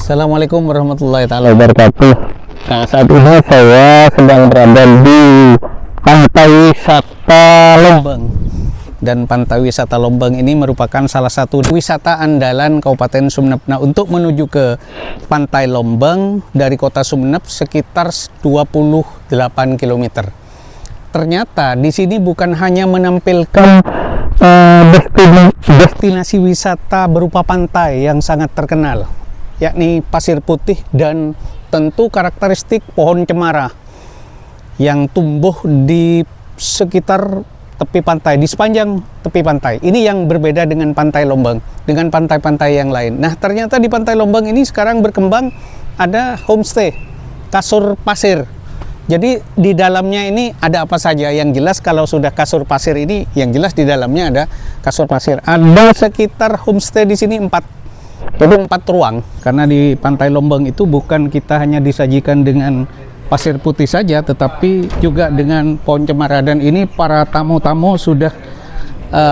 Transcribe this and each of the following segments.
Assalamualaikum warahmatullahi taala wabarakatuh. Nah, saat ini saya sedang berada di Pantai Wisata Lombang. Dan Pantai Wisata Lombang ini merupakan salah satu wisata andalan Kabupaten Sumeneb. Nah, untuk menuju ke Pantai Lombang dari kota Sumeneb sekitar 28 km. Ternyata di sini bukan hanya menampilkan destinasi wisata berupa pantai yang sangat terkenal, yakni pasir putih dan tentu karakteristik pohon cemara yang tumbuh di sekitar tepi pantai, di sepanjang tepi pantai. Ini yang berbeda dengan Pantai Lombang, dengan pantai-pantai yang lain. Nah, ternyata di Pantai Lombang ini sekarang berkembang ada homestay, kasur pasir. Jadi di dalamnya ini ada apa saja? Yang jelas kalau sudah kasur pasir ini, yang jelas di dalamnya ada kasur pasir. Ada sekitar homestay di sini 4. Jadi 4 ruang. Karena di Pantai Lombang itu bukan kita hanya disajikan dengan pasir putih saja, tetapi juga dengan pohon cemara. Dan ini para tamu-tamu sudah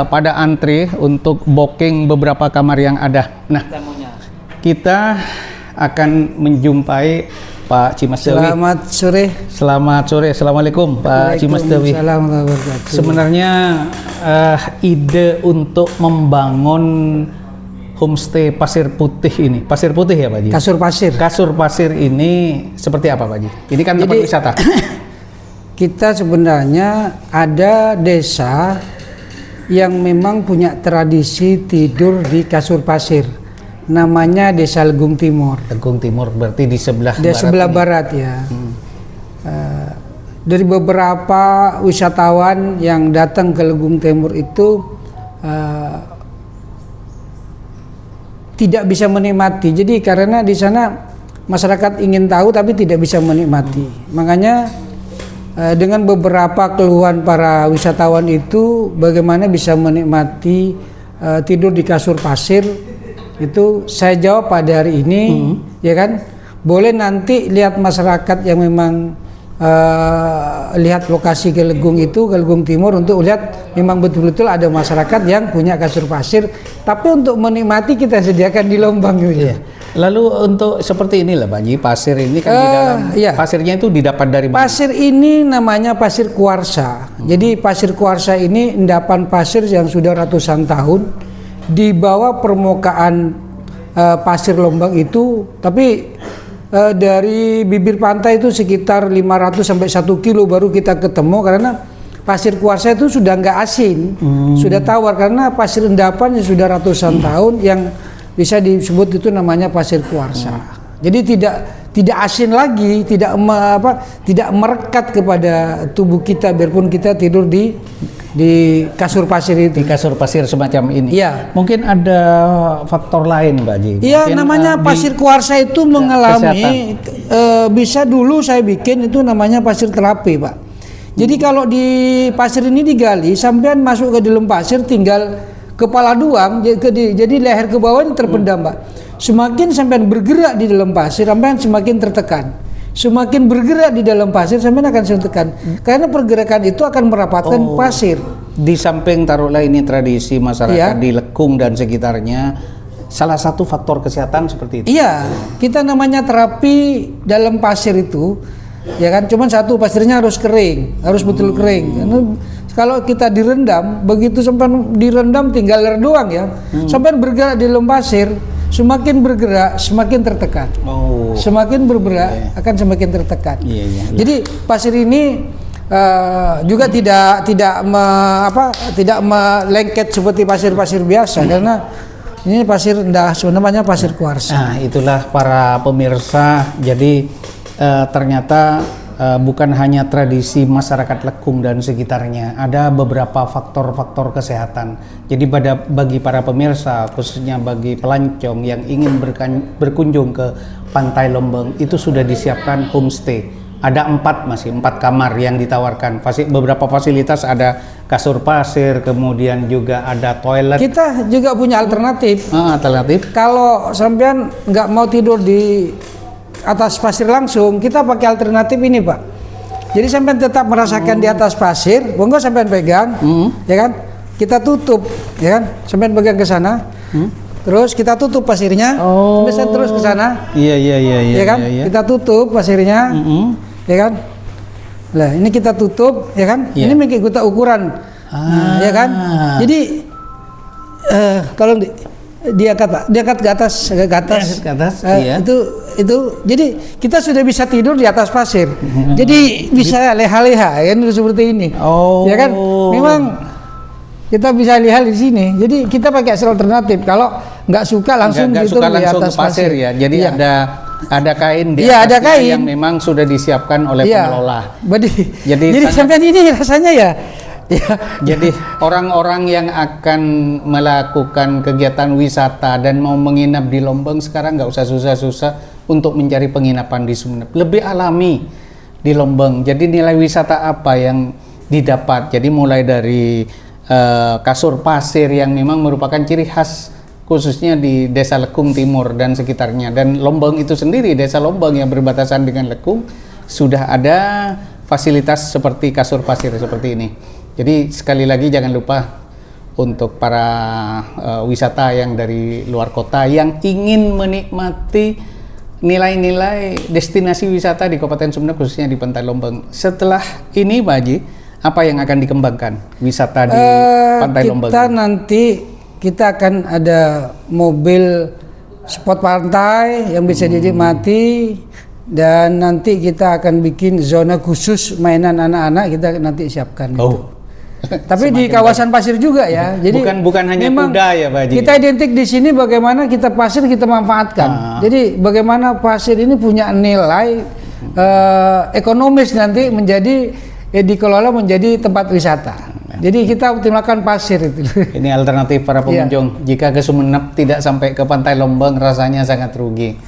pada antri untuk booking beberapa kamar yang ada. Nah, kita akan menjumpai Pak Cimas Dewi. Selamat sore. Selamat sore. Assalamualaikum Pak Cimas Dewi. Sebenarnya ide untuk membangun homestay pasir putih ini, pasir putih ya Pak Ji? Kasur pasir. Kasur pasir ini seperti apa Pak Ji? Ini kan tempat wisata. Kita sebenarnya ada desa yang memang punya tradisi tidur di kasur pasir. Namanya Desa Legung Timur. Legung Timur berarti di sebelah di barat. Sebelah barat ya. Dari beberapa wisatawan yang datang ke Legung Timur itu tidak bisa menikmati. Jadi karena di sana masyarakat ingin tahu tapi tidak bisa menikmati. Makanya dengan beberapa keluhan para wisatawan itu, bagaimana bisa menikmati tidur di kasur pasir, itu saya jawab pada hari ini, ya kan? Boleh nanti lihat masyarakat yang memang lihat lokasi ke Legung itu, ke Legung Timur, untuk lihat memang betul-betul ada masyarakat yang punya kasur pasir. Tapi untuk menikmati kita sediakan di Lombang gitu. Iya. Lalu untuk seperti inilah Pak Ji, pasir ini kan di dalam pasirnya itu didapat dari mana? Pasir ini namanya pasir kuarsa. Jadi pasir kuarsa ini endapan pasir yang sudah ratusan tahun di bawah permukaan pasir Lombang itu, tapi dari bibir pantai itu sekitar 500 sampai 1 kilo baru kita ketemu, karena pasir kuarsa itu sudah nggak asin, sudah tawar, karena pasir endapan yang sudah ratusan tahun yang bisa disebut itu namanya pasir kuarsa. Jadi tidak asin lagi, tidak merekat kepada tubuh kita biarpun kita tidur di kasur pasir itu. Di kasur pasir semacam ini. Iya. Mungkin ada faktor lain Mbak Ji. Iya, namanya pasir kuarsa itu mengalami bisa dulu saya bikin itu namanya pasir terapi, Pak. Jadi kalau di pasir ini digali, sampean masuk ke dalam pasir tinggal kepala doang, jadi leher ke bawah ini terpendam, Pak. Semakin sampean bergerak di dalam pasir, sampean semakin tertekan. Semakin bergerak di dalam pasir, sampean akan semakin tertekan. Karena pergerakan itu akan merapatkan pasir. Di samping taruhlah ini tradisi masyarakat di Lekung dan sekitarnya, salah satu faktor kesehatan seperti itu. Iya, kita namanya terapi dalam pasir itu, ya kan? Cuman satu, pasirnya harus kering, harus betul kering. Kalau kita direndam, begitu sampai direndam tinggal air doang ya, sampai bergerak di dalam pasir, semakin bergerak semakin tertekan. Semakin bergerak akan semakin tertekan. Jadi pasir ini juga tidak melengket seperti pasir-pasir biasa, karena ini pasir rendah, namanya pasir kuarsa. Nah, itulah para pemirsa. Jadi ternyata bukan hanya tradisi masyarakat Lekung dan sekitarnya, ada beberapa faktor-faktor kesehatan. Jadi bagi para pemirsa, khususnya bagi pelancong yang ingin berkunjung ke Pantai Lombang, itu sudah disiapkan homestay. Ada 4 kamar yang ditawarkan. Beberapa fasilitas, ada kasur pasir, kemudian juga ada toilet. Kita juga punya alternatif. Alternatif? Kalau sampean nggak mau tidur di atas pasir langsung, kita pakai alternatif ini, Pak. Jadi sampean tetap merasakan di atas pasir, monggo sampean pegang, ya kan? Kita tutup, ya kan? Sampean pegang ke sana. terus kita tutup pasirnya, bisa terus ke sana. Iya, Ya kan? iya. Kita tutup pasirnya, ya kan? Lah ini kita tutup, ya kan? Iya. Ini mengikuti ukuran, ya kan? Jadi tolong diangkat ke atas, Ke atas, iya. Itu jadi kita sudah bisa tidur di atas pasir. Jadi bisa leha-leha, kan seperti ini. Ya kan? Memang kita bisa lihat di sini. Jadi kita pakai alternatif. Kalau nggak suka langsung nggak gitu suka di langsung atas ke pasir ya. Jadi Iya. ada kain di Iya, ada atasnya kain yang memang sudah disiapkan oleh Iya. pengelola. Jadi sangat- sampai ini rasanya ya. Ya. Jadi orang-orang yang akan melakukan kegiatan wisata dan mau menginap di Lombang sekarang nggak usah susah-susah untuk mencari penginapan di Sumeneb. Lebih alami di Lombang. Jadi nilai wisata apa yang didapat? Jadi mulai dari kasur pasir yang memang merupakan ciri khas khususnya di Desa Lekung Timur dan sekitarnya. Dan Lombang itu sendiri, Desa Lombang yang berbatasan dengan Lekung, sudah ada fasilitas seperti kasur pasir seperti ini. Jadi sekali lagi jangan lupa untuk para wisata yang dari luar kota yang ingin menikmati nilai-nilai destinasi wisata di Kabupaten Sumeneb khususnya di Pantai Lombang. Setelah ini Pak Haji, apa yang akan dikembangkan wisata di Pantai Lombang? Kita akan ada mobil spot pantai yang bisa dinikmati, dan nanti kita akan bikin zona khusus mainan anak-anak, kita nanti siapkan. Tapi di kawasan pasir juga ya. Jadi bukan hanya kuda ya Pak Haji. Kita identik di sini bagaimana kita pasir kita manfaatkan. Jadi bagaimana pasir ini punya nilai ekonomis nanti menjadi dikelola menjadi tempat wisata. Jadi kita optimalkan pasir itu. Ini alternatif para pengunjung. Jika ke Sumeneb tidak sampai ke Pantai Lombang rasanya sangat rugi.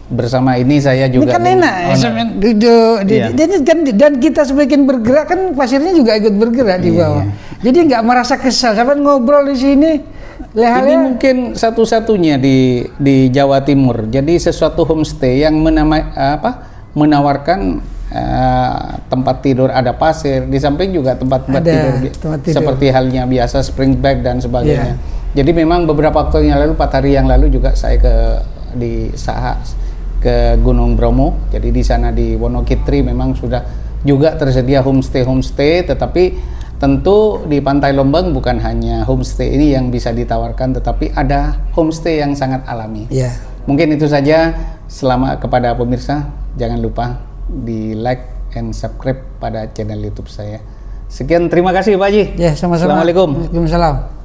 Bersama ini saya juga ini kan enak duduk dan kita semakin bergerak kan pasirnya juga ikut bergerak di bawah. Jadi nggak merasa kesal. Sampai ngobrol di sini. Ini mungkin satu-satunya di Jawa Timur. Jadi sesuatu homestay yang menawarkan tempat tidur ada pasir, di samping juga tempat tidur seperti halnya biasa spring bed dan sebagainya. Jadi memang beberapa waktu yang lalu, 4 hari yang lalu juga saya di Saha ke Gunung Bromo. Jadi di sana di Wonokitri memang sudah juga tersedia homestay, tetapi tentu di Pantai Lombang bukan hanya homestay ini yang bisa ditawarkan, tetapi ada homestay yang sangat alami. Mungkin itu saja. Kepada pemirsa, jangan lupa di like and subscribe pada channel YouTube saya. Sekian, terima kasih Pak Haji. Ya, sama-sama. Assalamualaikum. Waalaikumsalam.